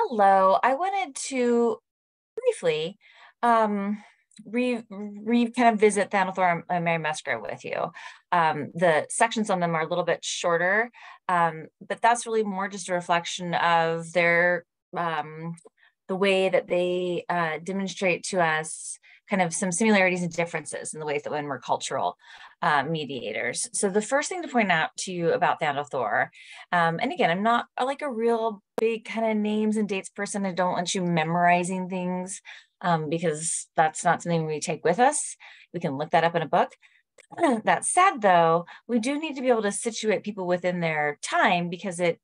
Hello, I wanted to briefly um, kind of visit Thanadelthur and Mary Musgrove with you. The sections on them are a little bit shorter, but that's really more just a reflection of um, the way that they demonstrate to us kind of some similarities and differences in the ways that when we're cultural mediators. So the first thing to point out to you about Thanadelthur, and again, I'm not like a real big kind of names and dates person. I don't want you memorizing things because that's not something we take with us. We can look that up in a book. That said, though, we do need to be able to situate people within their time because it,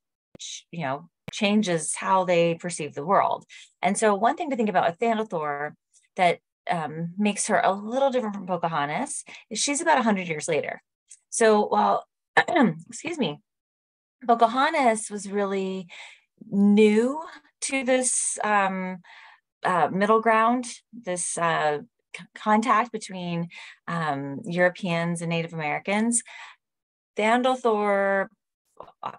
changes how they perceive the world. And so, one thing to think about with Thanadelthur that makes her a little different from Pocahontas is she's about 100 years later. So, while, excuse me, Pocahontas was really new to this middle ground, this contact between Europeans and Native Americans. Thanadelthur,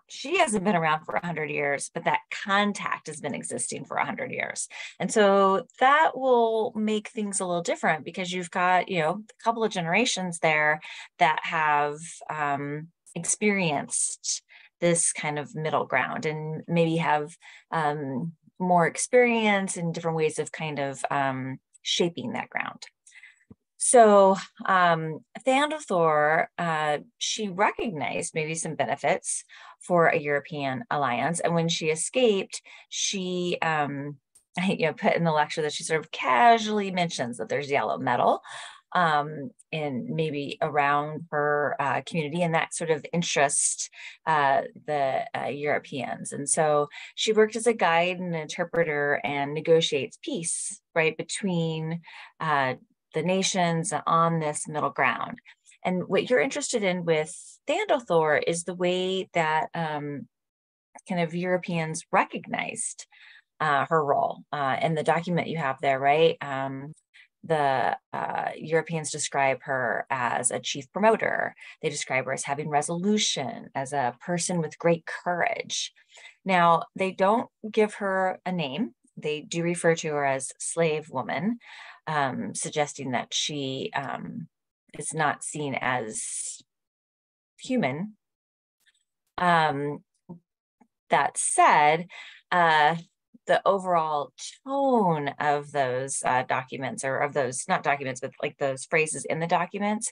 she hasn't been around for 100 years, but that contact has been existing for 100 years. And so that will make things a little different because you've got, a couple of generations there that have experienced this kind of middle ground and maybe have more experience in different ways of kind of shaping that ground. So Thanadelthur, she recognized maybe some benefits for a European alliance. And when she escaped, she put in the lecture that she sort of casually mentions that there's yellow metal and maybe around her community, and that sort of interests the Europeans. And so she worked as a guide and interpreter and negotiates peace, right, between the nations on this middle ground. And what you're interested in with Thanadelthur is the way that kind of Europeans recognized her role in the document you have there, right? The Europeans describe her as a chief promoter. They describe her as having resolution, as a person with great courage. Now, they don't give her a name. They do refer to her as slave woman, suggesting that she is not seen as human. That said, the overall tone of those documents, or of those, not documents, but like those phrases in the documents,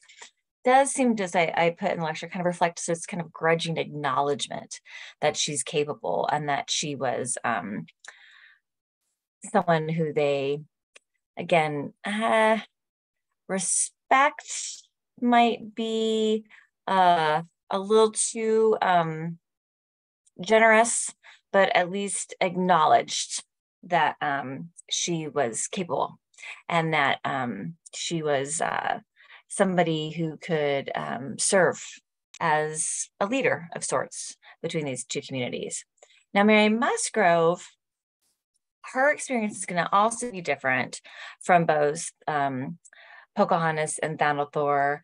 does seem to say, I put in the lecture, kind of reflects this kind of grudging acknowledgement that she's capable and that she was someone who they, again, respect might be a little too generous, but at least acknowledged that she was capable and that she was somebody who could serve as a leader of sorts between these two communities. Now, Mary Musgrove, her experience is going to also be different from both Pocahontas and Thanadelthur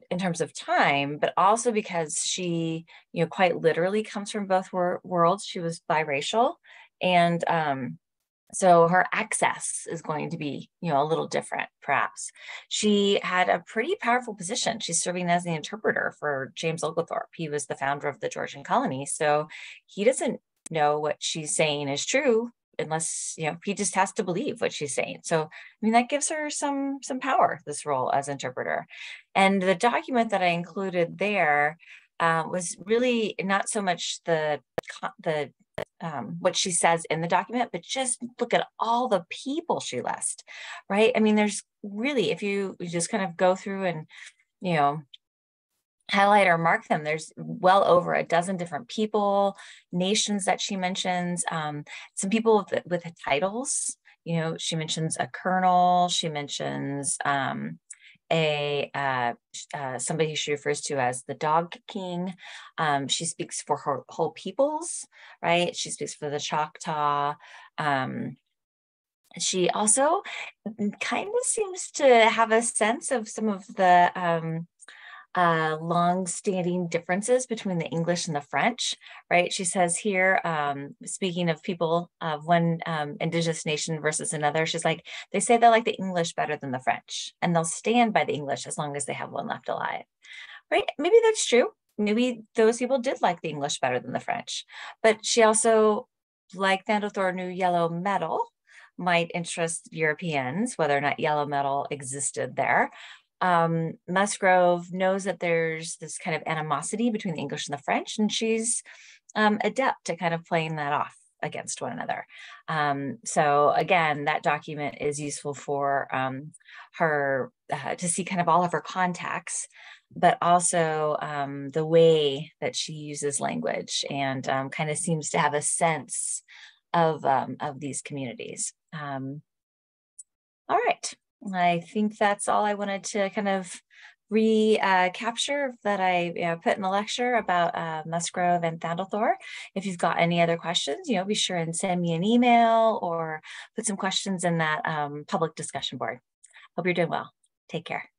in terms of time, but also because she, quite literally comes from both worlds. She was biracial, and so her access is going to be, a little different, perhaps. She had a pretty powerful position. She's serving as the interpreter for James Oglethorpe. He was the founder of the Georgian colony, so he doesn't know what she's saying is true unless he just has to believe what she's saying. So that gives her some power, this role as interpreter. And the document that I included there was really not so much the what she says in the document, but just look at all the people she lists, right? There's really, if you just kind of go through and highlight or mark them, there's well over a dozen different people, nations that she mentions, some people with titles. She mentions a colonel, she mentions somebody who she refers to as the Dog King. She speaks for her whole peoples, right? She speaks for the Choctaw. She also kind of seems to have a sense of some of the long-standing differences between the English and the French, right? She says here, speaking of people of one indigenous nation versus another, she's like, they say they like the English better than the French, and they'll stand by the English as long as they have one left alive, right? Maybe that's true. Maybe those people did like the English better than the French, but she also, like Thanadelthur knew yellow metal might interest Europeans, whether or not yellow metal existed there. Musgrove knows that there's this kind of animosity between the English and the French, and she's adept at kind of playing that off against one another. So again, that document is useful for her to see kind of all of her contacts, but also the way that she uses language and kind of seems to have a sense of these communities. All right, I think that's all I wanted to kind of recapture that I put in the lecture about Musgrove and Thanadelthur. If you've got any other questions, be sure and send me an email or put some questions in that public discussion board. Hope you're doing well. Take care.